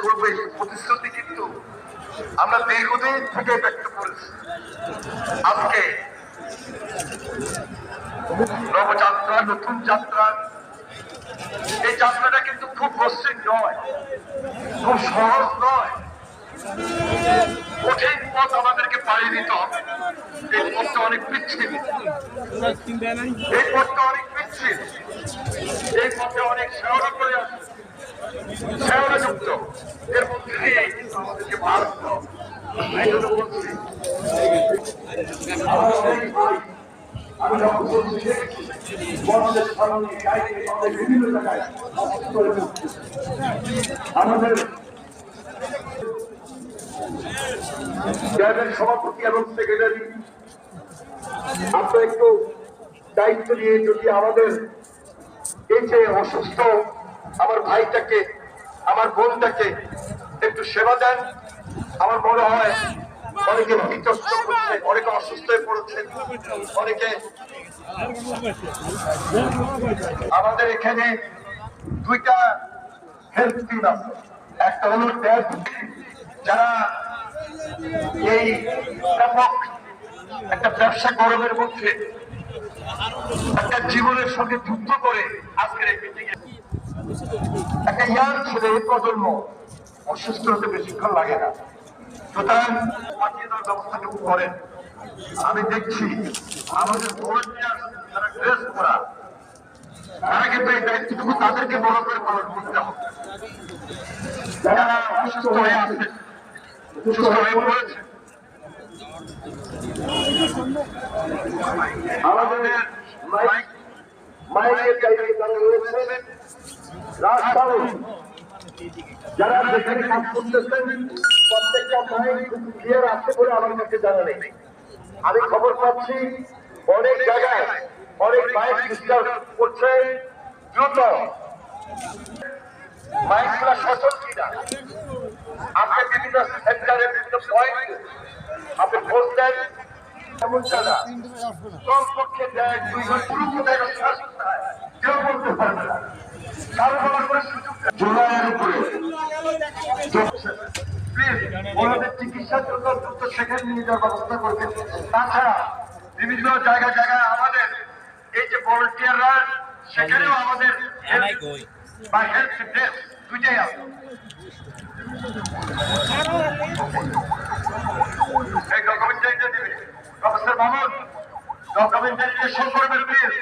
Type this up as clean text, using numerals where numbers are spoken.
করবো এই প্রতিশ্রুতি কিন্তু আমরা দীর্ঘদিন থেকে ব্যক্ত করেছি। আজকে নবযাত্রা, নতুন যাত্রা, এই যাত্রাটা কিন্তু খুব মসৃণ নয়, খুব সহজ নয়, কঠিন পথ আমাদেরকে পাড়িয়ে দিতে হবে। এই পথটা অনেক পিচ্ছিল, এই পথটা অনেক পিচ্ছিল, এই পথে অনেক শেওড়া করে আছে, শেওড়া যুক্ত, এর মধ্যে দিয়ে কিন্তু আমাদেরকে পার হতে হবে। এই জন্য বলছি, আমি যখন বলছি মঞ্চের সামনে বিভিন্ন জায়গায় আমাদের ক্যাডার সভাপতি এবং সেক্রেটারি, আপনারা একটু দায়িত্ব নিয়ে যদি আমাদের এই যে অসুস্থ আমার ভাইটাকে, আমার বোনটাকে একটু সেবা দেন। আমার মনে হয় অনেকে বিতস্ত করছে, অনেকে অসুস্থ হয়ে পড়েছে, অনেকে আমাদের এখানে দুইটা হেলথ টিম আছে। একটা হলো ট্যাব, যারা এই ব্যাপক একটা ব্যবসা গরমের মধ্যে একটা জীবনের সঙ্গে যুদ্ধ করে আজকের এই মিটিংয়ে একটা ইয়ার ছেলে, এই প্রজন্ম অসুস্থ হতে বেশিক্ষণ লাগে না, সুতরাং পাঠিয়ে দেওয়ার ব্যবস্থাটুকু করেন। আমি দেখছি আমাদের ভলান্টিয়ার যারা ড্রেস করা, তারা কিন্তু এই দায়িত্বটুকু তাদেরকে বড় করে পালন করতে হবে। যারা অসুস্থ হয়ে আছে, সুস্থ হয়ে পড়েছে, আমাদের মাইকের জায়গায় যারা রয়েছে, রাস্তাও যারা যেখানে কাজ করতেছেন, প্রত্যেকটা মাইক ক্লিয়ার আছে বলে আমার কাছে জানা নেই। আমি খবর পাচ্ছি অনেক জায়গায় অনেক মাইক ডিস্টার্ব করছে। দ্রুত মাইকগুলা সচল কিনা আপনি বিভিন্ন সেন্টারে বিভিন্ন পয়েন্ট আপনি খোঁজ দেন। এমন জায়গা কমপক্ষে দেয় 2 ঘন্টা, পুরো কোথায় কেউ বলতে পারবে না, কারো বলার করে সুযোগ জোড়ায়ের উপরে ওনাদের চিকিৎসার জন্য দ্রুত সেখানে নিয়ে যাওয়ার ব্যবস্থা করবেন। তাছাড়া বিভিন্ন জায়গায় জায়গায় আমাদের এই যে ভলান্টিয়াররা, সেখানেও আমাদের বা হেলথ ডেস্ক দুইটাই আছে। এই ডকুমেন্টারিটা দিবে প্রফেসর মামুন, ডকুমেন্টারিটা শো করবেন প্লিজ।